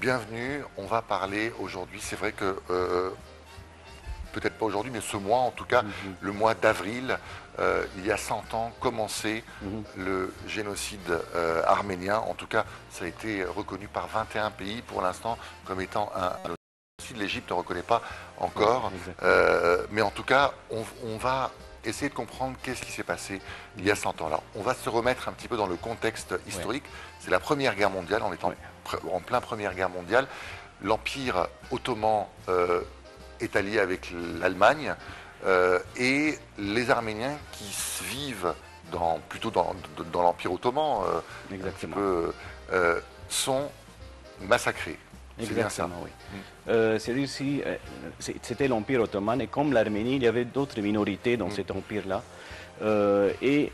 bienvenue. On va parler aujourd'hui, c'est vrai que, peut-être pas aujourd'hui, mais ce mois en tout cas, le mois d'avril, il y a 100 ans, commençait le génocide arménien. En tout cas, ça a été reconnu par 21 pays pour l'instant comme étant un génocide. L'Égypte ne reconnaît pas encore. Mais en tout cas, on va essayer de comprendre qu'est-ce qui s'est passé il y a 100 ans. Alors, on va se remettre un petit peu dans le contexte historique. C'est la Première Guerre mondiale, on est en plein Première Guerre mondiale. L'Empire ottoman est allié avec l'Allemagne et les Arméniens qui vivent plutôt dans l'Empire ottoman un petit peu, sont massacrés. Exactement, oui. C'est-à-dire si c'était l'Empire ottoman et comme l'Arménie, il y avait d'autres minorités dans cet empire-là. Et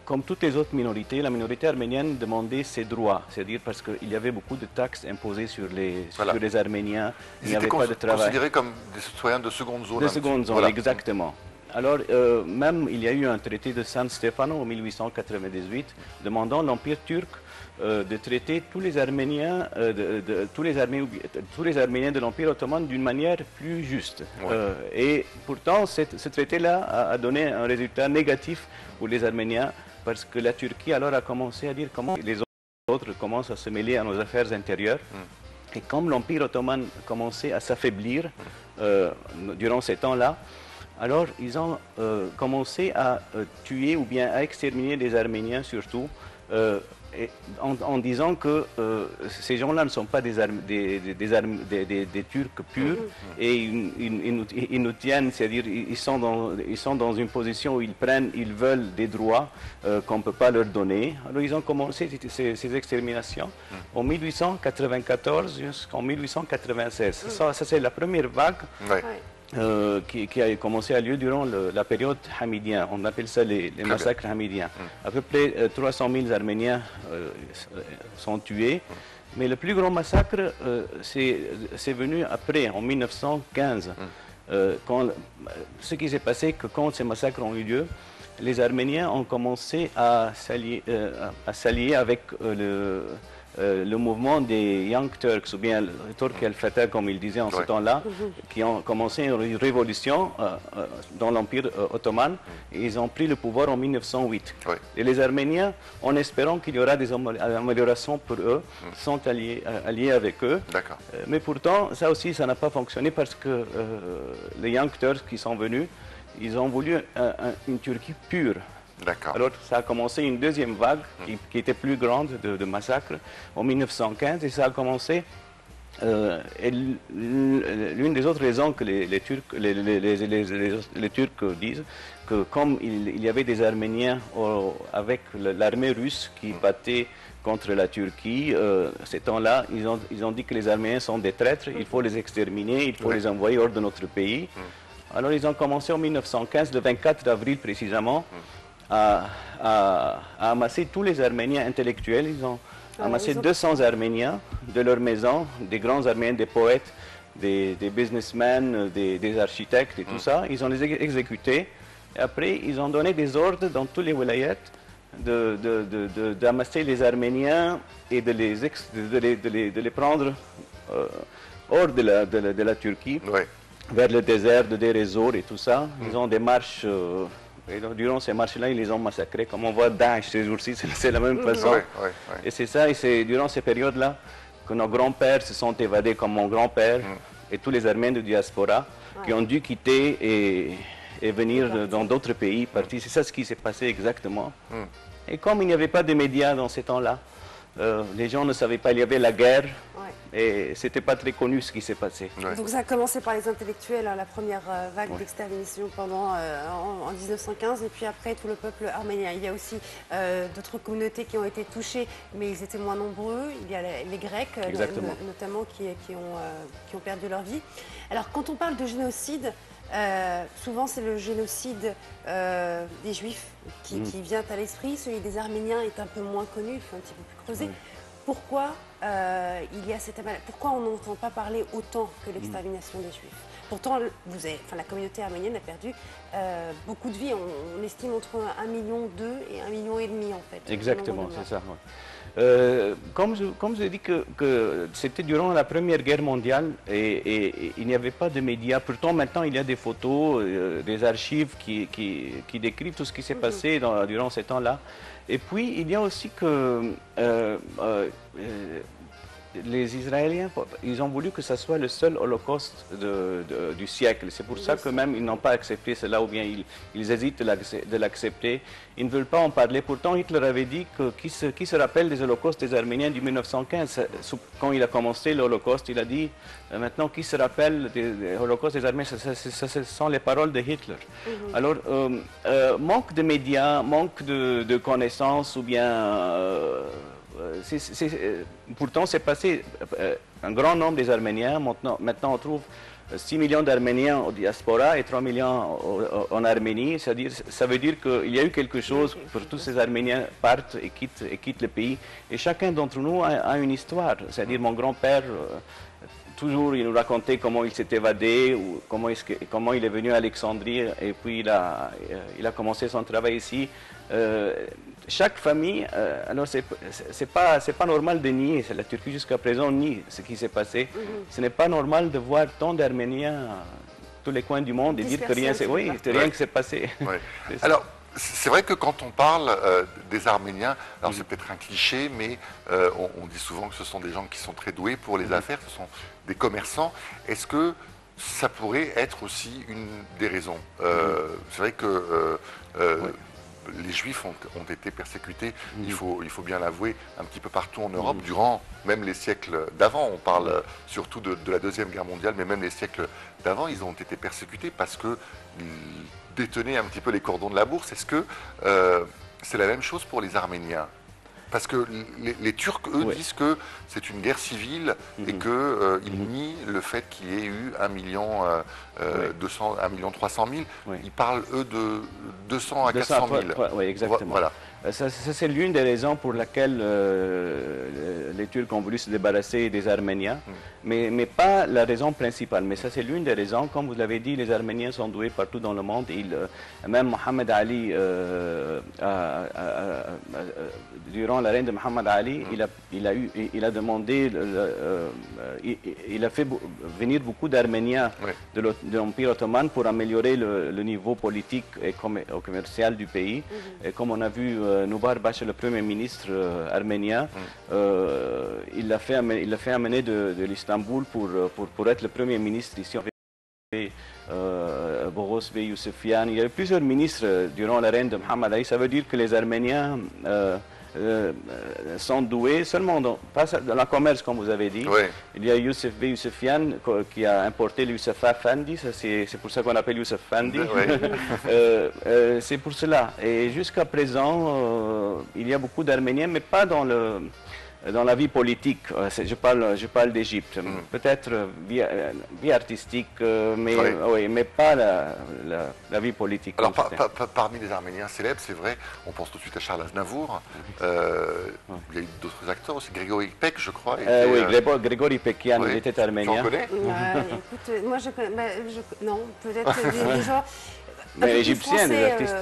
comme toutes les autres minorités, la minorité arménienne demandait ses droits, c'est-à-dire parce qu'il y avait beaucoup de taxes imposées sur les Arméniens, il n'y avait pas de travail. Considérés comme des citoyens de seconde zone. De seconde zone, exactement. Alors, même il y a eu un traité de San Stefano en 1898 demandant l'Empire turc de traiter tous les Arméniens, tous les Arméniens de l'Empire ottoman d'une manière plus juste. Et pourtant, ce traité-là a donné un résultat négatif pour les Arméniens parce que la Turquie alors a commencé à dire comment les autres commencent à se mêler à nos affaires intérieures. Et comme l'Empire ottoman commençait à s'affaiblir durant ces temps-là, alors ils ont commencé à tuer ou bien à exterminer les Arméniens surtout, en disant que ces gens-là ne sont pas des Turcs purs et ils nous tiennent, c'est-à-dire ils sont dans une position où ils veulent des droits qu'on ne peut pas leur donner. Alors ils ont commencé ces exterminations en 1894 jusqu'en 1896. Ça c'est la première vague. Qui a commencé à lieu durant la période hamidienne. On appelle ça les massacres hamidiens. À peu près 300 000 Arméniens sont tués. Mais le plus grand massacre, c'est venu après, en 1915. Ce qui s'est passé, que quand ces massacres ont eu lieu, les Arméniens ont commencé à s'allier avec le mouvement des Young Turks, ou bien le Turk al-Fatah, comme ils disaient en ce temps-là, qui ont commencé une révolution dans l'Empire ottoman. Et ils ont pris le pouvoir en 1908. Et les Arméniens, en espérant qu'il y aura des améliorations pour eux, sont alliés avec eux. Mais pourtant, ça aussi, ça n'a pas fonctionné parce que les Young Turks qui sont venus, ils ont voulu une Turquie pure. Alors, ça a commencé une deuxième vague qui était plus grande de massacres en 1915 et ça a commencé. L'une des autres raisons que les Turcs disent que comme il y avait des Arméniens avec l'armée russe qui battait contre la Turquie, ces temps-là, ils ont dit que les Arméniens sont des traîtres, il faut les exterminer, il faut les envoyer hors de notre pays. Alors, ils ont commencé en 1915, le 24 avril précisément, à amasser tous les Arméniens intellectuels. Ils ont amassé 200 Arméniens de leur maison, des grands Arméniens, des poètes, des businessmen, des architectes et tout ça. Ils ont les exécutés. Et après, ils ont donné des ordres dans tous les wilayats d'amasser les Arméniens et de les prendre hors de la Turquie, vers le désert de Deir ez-Zor et tout ça. Ils ont des marches. Et donc, durant ces marches-là, ils les ont massacrés. Comme on voit Daesh ces jours-ci, c'est la même façon. Et c'est ça, et c'est durant ces périodes-là que nos grands-pères se sont évadés, comme mon grand-père et tous les Arméniens de diaspora qui ont dû quitter et venir dans d'autres pays, partir. C'est ça ce qui s'est passé exactement. Et comme il n'y avait pas de médias dans ces temps-là, les gens ne savaient pas, il y avait la guerre. Et c'était pas très connu ce qui s'est passé. Donc ça a commencé par les intellectuels, la première vague d'extermination en 1915, et puis après tout le peuple arménien. Il y a aussi d'autres communautés qui ont été touchées, mais ils étaient moins nombreux. Il y a les Grecs, notamment, qui ont perdu leur vie. Alors quand on parle de génocide, souvent c'est le génocide des Juifs qui vient à l'esprit. Celui des Arméniens est un peu moins connu, il faut un petit peu plus creuser. Pourquoi pourquoi on n'entend pas parler autant que l'extermination des Juifs? Pourtant, la communauté arménienne a perdu beaucoup de vies. On estime entre 1,2 million et 1,5 million en fait. Exactement, c'est ça. Comme je l'ai dit que c'était durant la Première Guerre mondiale et il n'y avait pas de médias. Pourtant, maintenant, il y a des photos, des archives qui décrivent tout ce qui s'est passé durant ces temps-là. Et puis, il y a aussi que les Israéliens, ils ont voulu que ce soit le seul holocauste du siècle. C'est pour ça que même ils n'ont pas accepté cela, ou bien ils hésitent de l'accepter. Ils ne veulent pas en parler. Pourtant, Hitler avait dit que qui se rappelle des holocaustes des Arméniens du 1915, quand il a commencé l'holocauste, il a dit maintenant qui se rappelle des holocaustes des Arméniens, ce sont les paroles de Hitler. Alors, manque de médias, manque de connaissances, ou bien pourtant, c'est passé un grand nombre des Arméniens. Maintenant, on trouve 6 millions d'Arméniens au diaspora et 3 millions en Arménie. C'est-à-dire, ça veut dire qu'il y a eu quelque chose pour tous ces Arméniens partent et quittent le pays. Et chacun d'entre nous a une histoire. C'est-à-dire, mon grand-père, toujours, il nous racontait comment il s'est évadé, ou comment il est venu à Alexandrie, et puis il a commencé son travail ici. Chaque famille, alors c'est pas normal de nier, la Turquie jusqu'à présent nie ce qui s'est passé. Ce n'est pas normal de voir tant d'Arméniens tous les coins du monde et dire que rien que s'est passé. Ouais. Alors, c'est vrai que quand on parle des Arméniens, alors c'est peut-être un cliché, mais on dit souvent que ce sont des gens qui sont très doués pour les affaires, ce sont des commerçants. Est-ce que ça pourrait être aussi une des raisons? C'est vrai que les Juifs ont été persécutés, il faut bien l'avouer, un petit peu partout en Europe, durant même les siècles d'avant. On parle surtout de la Deuxième Guerre mondiale, mais même les siècles d'avant, ils ont été persécutés parce qu'ils détenaient un petit peu les cordons de la bourse. Est-ce que c'est la même chose pour les Arméniens? Parce que les Turcs, eux, disent que c'est une guerre civile et qu'ils nient le fait qu'il y ait eu 1 million 300 000. Ils parlent, eux, de 200 à 400 000. Oui, exactement. Voilà. Ça c'est l'une des raisons pour laquelle les Turcs ont voulu se débarrasser des Arméniens, mais pas la raison principale. Mais ça, c'est l'une des raisons. Comme vous l'avez dit, les Arméniens sont doués partout dans le monde. Même Mohamed Ali, durant la règne de Mohamed Ali, il a demandé, il a fait venir beaucoup d'Arméniens de l'Empire ottoman pour améliorer le niveau politique et commercial du pays. Et comme on a vu, Noubar Bach, le premier ministre arménien, il l'a fait amener de l'Istanbul pour être le premier ministre ici. Boros Bey Yousefian, il y avait plusieurs ministres durant la règne de Mohamed Ali. Ça veut dire que les Arméniens sont doués seulement pas dans la commerce, comme vous avez dit. Il y a Youssef Bey Yousefian qui a importé le Youssef Effendi, c'est pour ça qu'on appelle Youssef Effendi. C'est pour cela. Et jusqu'à présent, il y a beaucoup d'Arméniens, mais pas dans la vie politique. Je parle d'Égypte. Peut-être vie artistique, mais pas la vie politique. Alors, parmi les Arméniens célèbres, c'est vrai, on pense tout de suite à Charles Aznavour. Il y a eu d'autres acteurs aussi. Grégory Peck, je crois. Oui, Grégory Peckian, il était arménien. Tu en connais? Écoute, moi je connais. Non, peut-être des gens. Mais égyptiens, des artistes,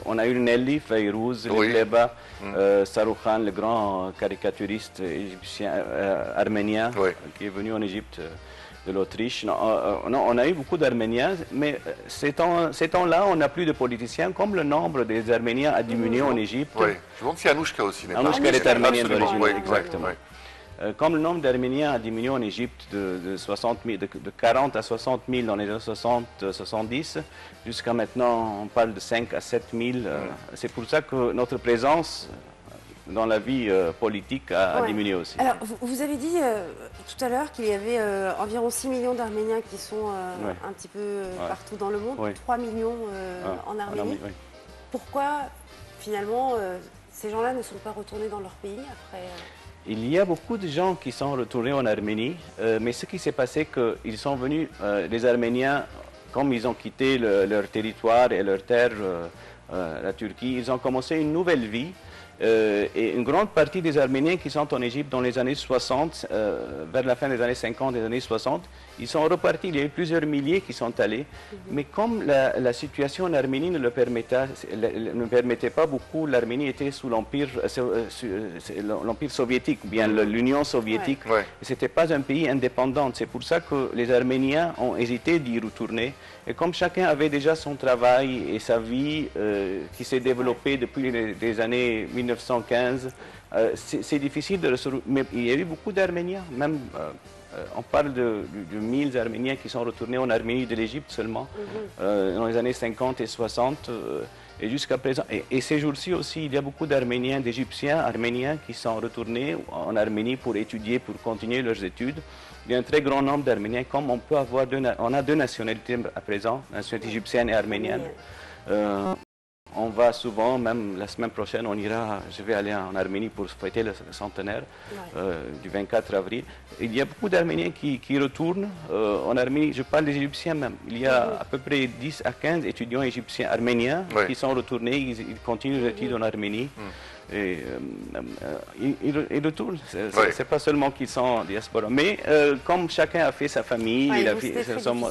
on a eu Nelly, Fayrouz, Leba, Saroukhan, le grand caricaturiste égyptien, arménien, qui est venu en Égypte de l'Autriche. On a eu beaucoup d'Arméniens, mais ces temps-là, on n'a plus de politiciens, comme le nombre des Arméniens a diminué en Égypte. Oui, je me demande si Anouchka aussi n'est pas. Anouchka est arménienne d'origine, exactement. Comme le nombre d'Arméniens a diminué en Égypte de 40 à 60 000 dans les années 60-70, jusqu'à maintenant on parle de 5 à 7 000. C'est pour ça que notre présence dans la vie politique a diminué aussi. Alors, vous avez dit tout à l'heure qu'il y avait environ 6 millions d'Arméniens qui sont un petit peu partout dans le monde, 3 millions en Arménie. Pourquoi, finalement, ces gens-là ne sont pas retournés dans leur pays après Il y a beaucoup de gens qui sont retournés en Arménie, mais ce qui s'est c'est qu'ils sont venus, les Arméniens, comme ils ont quitté leur territoire et leur terre, la Turquie, ils ont commencé une nouvelle vie. Et une grande partie des Arméniens qui sont en Égypte dans les années 60, vers la fin des années 50, des années 60, ils sont repartis. Il y a eu plusieurs milliers qui sont allés. Mais comme la situation en Arménie ne le permettait pas beaucoup, l'Arménie était sous l'Empire soviétique, ou bien l'Union soviétique. Ouais. Ce n'était pas un pays indépendant. C'est pour ça que les Arméniens ont hésité d'y retourner. Et comme chacun avait déjà son travail et sa vie qui s'est développée depuis les années 1915, c'est difficile de se... Mais il y a eu beaucoup d'Arméniens, même... on parle de 1000 Arméniens qui sont retournés en Arménie de l'Égypte seulement, dans les années 50 et 60, et jusqu'à présent. Et ces jours-ci aussi, il y a beaucoup d'Arméniens, d'Égyptiens arméniens qui sont retournés en Arménie pour étudier, pour continuer leurs études. Il y a un très grand nombre d'Arméniens, comme on peut avoir on a deux nationalités à présent, la nationalité égyptienne et arménienne. On va souvent, même la semaine prochaine, je vais aller en Arménie pour fêter le centenaire du 24 avril. Il y a beaucoup d'Arméniens qui retournent en Arménie. Je parle des Égyptiens même. Il y a à peu près 10 à 15 étudiants égyptiens arméniens qui sont retournés. Ils continuent leurs études en Arménie. Et ils retournent. C'est pas seulement qu'ils sont en diaspora. Mais comme chacun a fait sa famille, exactement.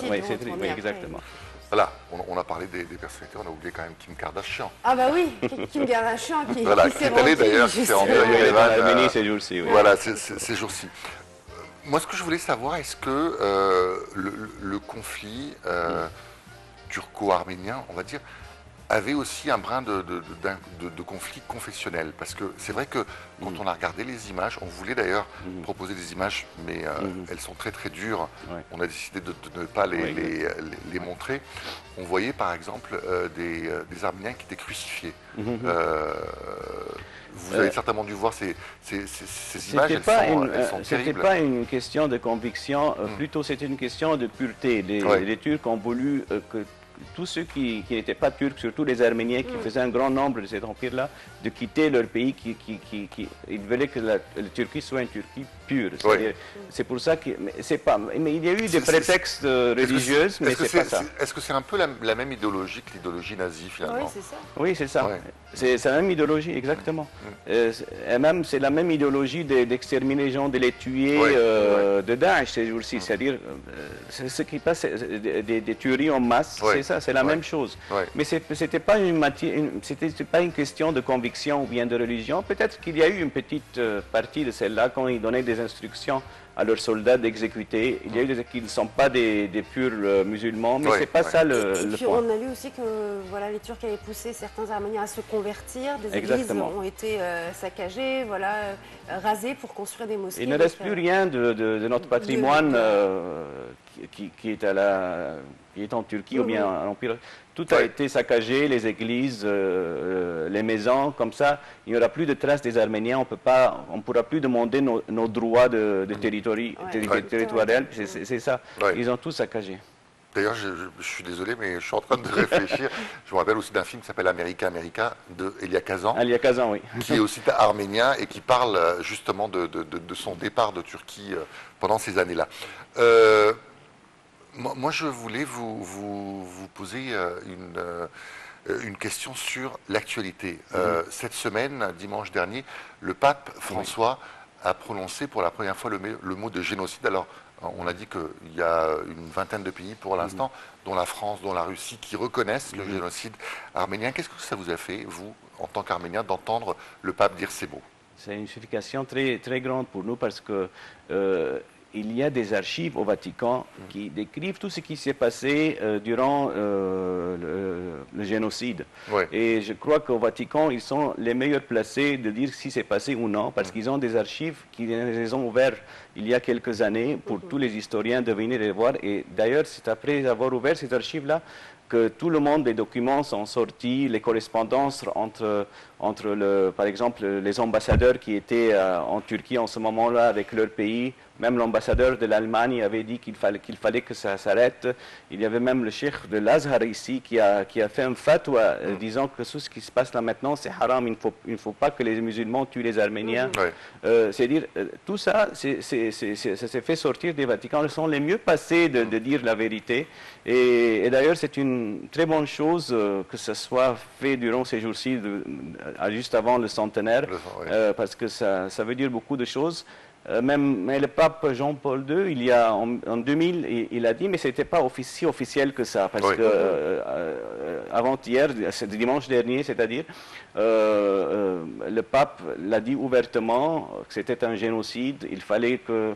Voilà, on a parlé des personnalités, on a oublié quand même Kim Kardashian. Ah bah oui, Kim Kardashian qui s'est allé d'ailleurs, qui s'est rendu en Arménie ces jours-ci. Oui. Voilà, ces jours-ci. Moi, ce que je voulais savoir, est-ce que le conflit turco-arménien, on va dire, avait aussi un brin de conflit confessionnel. Parce que c'est vrai que quand on a regardé les images, on voulait d'ailleurs proposer des images, mais elles sont très très dures. On a décidé de ne pas les montrer. On voyait par exemple des Arméniens qui étaient crucifiés. Vous avez certainement dû voir ces images, elles sont terribles. C'était pas une question de conviction, plutôt c'était une question de pureté. Les Turcs ont voulu que tous ceux qui n'étaient pas turcs, surtout les Arméniens qui faisaient un grand nombre de cet empire-là, de quitter leur pays, ils voulaient que la Turquie soit une Turquie pure. C'est pour ça que... Mais il y a eu des prétextes religieux, mais c'est pas ça. Est-ce que c'est un peu la même idéologie que l'idéologie nazie, finalement? Oui, c'est ça. Oui, c'est ça. C'est la même idéologie, exactement. Et même, c'est la même idéologie d'exterminer les gens, de les tuer, de Daesh ces jours-ci. C'est-à-dire, ce qui passe, des tueries en masse, c'est ça, c'est la même chose. Mais c'était pas une question de conviction ou bien de religion. Peut-être qu'il y a eu une petite partie de celle-là quand ils donnaient des instructions à leurs soldats d'exécuter. Il y a eu qui ne sont pas des purs musulmans, mais c'est pas ça le point. On a lu aussi que voilà, les Turcs avaient poussé certains Arméniens à se convertir. Des églises ont été saccagées, rasées pour construire des mosquées. Il ne reste plus rien de notre patrimoine qui est en Turquie ou bien en Empire. Tout a été saccagé, les églises, les maisons, comme ça, il n'y aura plus de traces des Arméniens, on ne pourra plus demander nos droits de territorial, c'est ça. Ils ont tout saccagé. D'ailleurs, je suis désolé, mais je suis en train de réfléchir. Je me rappelle aussi d'un film qui s'appelle America de Elia Kazan. Elia Kazan, oui. Qui est aussi arménien et qui parle justement de son départ de Turquie pendant ces années-là. Moi, je voulais vous poser une question sur l'actualité. Cette semaine, dimanche dernier, le pape François a prononcé pour la première fois le mot de génocide. Alors, on a dit qu'il y a une vingtaine de pays pour l'instant, dont la France, dont la Russie, qui reconnaissent le génocide arménien. Qu'est-ce que ça vous a fait, vous, en tant qu'Arménien, d'entendre le pape dire ces mots? C'est une signification très, très grande pour nous parce que il y a des archives au Vatican qui décrivent tout ce qui s'est passé durant le génocide. Et je crois qu'au Vatican, ils sont les meilleurs placés de dire si c'est passé ou non, parce qu'ils ont des archives qui les ont ouvertes il y a quelques années pour tous les historiens de venir les voir. Et d'ailleurs, c'est après avoir ouvert ces archives-là que tout le monde, les documents sont sortis, les correspondances entre par exemple, les ambassadeurs qui étaient en Turquie en ce moment-là avec leur pays. Même l'ambassadeur de l'Allemagne avait dit qu'il fallait que ça s'arrête. Il y avait même le cheikh de l'Azhar ici qui a fait un fatwa disant que tout ce qui se passe là maintenant, c'est haram, il ne faut pas que les musulmans tuent les Arméniens. C'est-à-dire, tout ça, ça s'est fait sortir des Vaticans. Ils sont les mieux passés de dire la vérité. Et d'ailleurs, c'est une très bonne chose que ce soit fait durant ces jours-ci juste avant le centenaire, parce que ça veut dire beaucoup de choses. Mais le pape Jean-Paul II, en 2000, il a dit, mais ce n'était pas si officiel que ça, parce que avant-hier, dimanche dernier, c'est-à-dire, le pape l'a dit ouvertement que c'était un génocide, il fallait que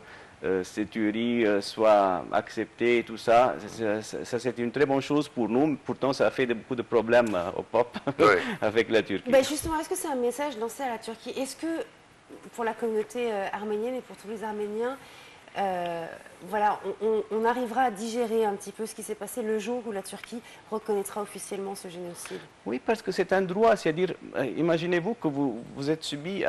ces tueries soient acceptées et tout ça. Ça c'est une très bonne chose pour nous. Pourtant, ça a fait beaucoup de problèmes au pape avec la Turquie. Ben justement, est-ce que c'est un message lancé à la Turquie? Est-ce que pour la communauté arménienne et pour tous les Arméniens, voilà, on arrivera à digérer un petit peu ce qui s'est passé le jour où la Turquie reconnaîtra officiellement ce génocide? Oui, parce que c'est un droit, c'est-à-dire, imaginez-vous que vous êtes subi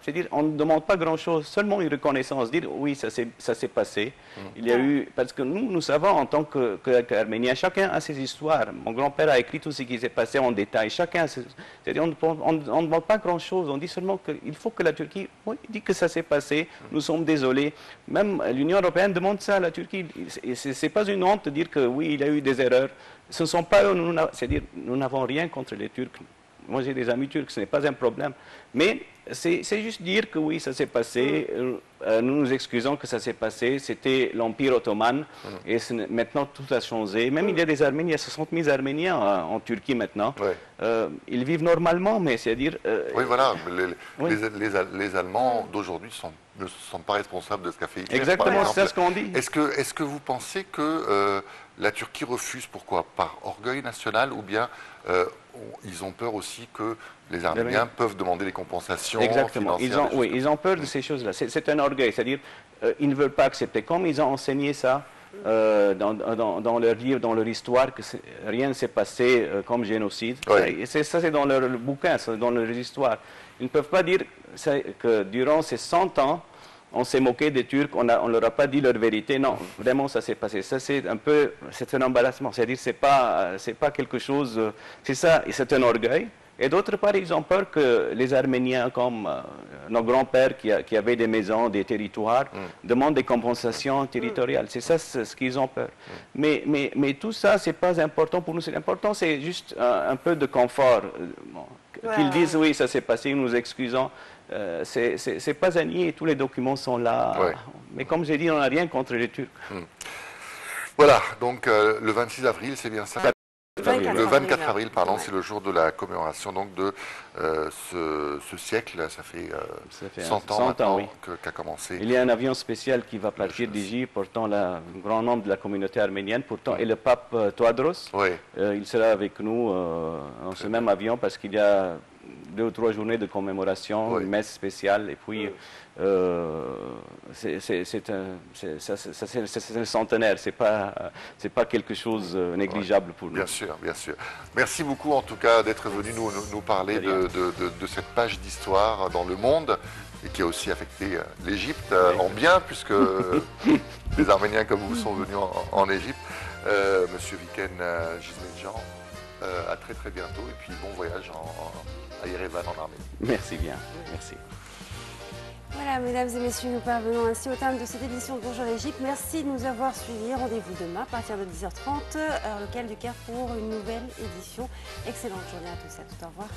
c'est-à-dire, on ne demande pas grand-chose, seulement une reconnaissance, dire oui, ça s'est passé. Il y a eu, parce que nous savons en tant qu'Arméniens, chacun a ses histoires. Mon grand-père a écrit tout ce qui s'est passé en détail. Chacun, c'est-à-dire, on ne demande pas grand-chose, on dit seulement qu'il faut que la Turquie, oui, dit que ça s'est passé, nous sommes désolés. Même l'Union européenne demande ça à la Turquie. Ce n'est pas une honte de dire que oui, il y a eu des erreurs. Ce ne sont pas eux, c'est-à-dire, nous n'avons rien contre les Turcs. Moi, j'ai des amis turcs, ce n'est pas un problème. Mais c'est juste dire que oui, ça s'est passé. Nous nous excusons que ça s'est passé. C'était l'Empire ottoman. Et maintenant, tout a changé. Même il y a des Arméniens, il y a 60 000 Arméniens en Turquie maintenant. Ils vivent normalement, mais c'est-à-dire... oui, voilà. Les Allemands d'aujourd'hui ne sont pas responsables de ce qu'a fait Hitler. Exactement, c'est ce qu'on dit. Est-ce que vous pensez que la Turquie refuse, pourquoi? Par orgueil national, ou bien ils ont peur aussi que les Arméniens peuvent demander des compensations financières? Ils ont peur de ces choses-là. C'est un orgueil, c'est-à-dire ils ne veulent pas accepter. Comme ils ont enseigné ça dans leur livre, dans leur histoire, que rien ne s'est passé comme génocide. Ça, c'est dans leur bouquin, dans leur histoire. Ils ne peuvent pas dire que durant ces 100 ans, on s'est moqué des Turcs, on ne leur a pas dit leur vérité. Non, vraiment, ça s'est passé. Ça, c'est un embarrassement. C'est-à-dire, c'est pas quelque chose. C'est ça, c'est un orgueil. Et d'autre part, ils ont peur que les Arméniens, comme nos grands-pères qui avaient des maisons, des territoires, demandent des compensations territoriales. C'est ça ce qu'ils ont peur. Mais tout ça, c'est pas important pour nous. C'est important, c'est juste un peu de confort. Qu'ils disent oui, ça s'est passé, nous nous excusons. C'est pas à nier, tous les documents sont là. Mais comme j'ai dit, on n'a rien contre les Turcs. Voilà, donc le 26 avril, c'est bien ça? Le 24 avril, pardon, c'est le jour de la commémoration donc, de ce siècle. Ça fait 100 ans maintenant qu'a commencé. Il y a un avion spécial qui va partir d'Égypte portant le grand nombre de la communauté arménienne. Pourtant, et le pape Tewodros, il sera avec nous dans ce même avion parce qu'il y a 2 ou 3 journées de commémoration, une messe spéciale. Et puis, c'est un centenaire, c'est pas quelque chose négligeable pour nous. Bien sûr, bien sûr. Merci beaucoup en tout cas d'être venu nous parler de cette page d'histoire dans le monde et qui a aussi affecté l'Égypte en bien, puisque des Arméniens comme vous sont venus en Égypte. Monsieur Viken Gismetjan, à très très bientôt et puis bon voyage à Yerevan en Arménie. Merci bien, merci. Voilà, mesdames et messieurs, nous parvenons ainsi au terme de cette édition de Bonjour l'Égypte. Merci de nous avoir suivis. Rendez-vous demain à partir de 10h30, heure locale du Caire, pour une nouvelle édition. Excellente journée à tous et à toutes. Au revoir.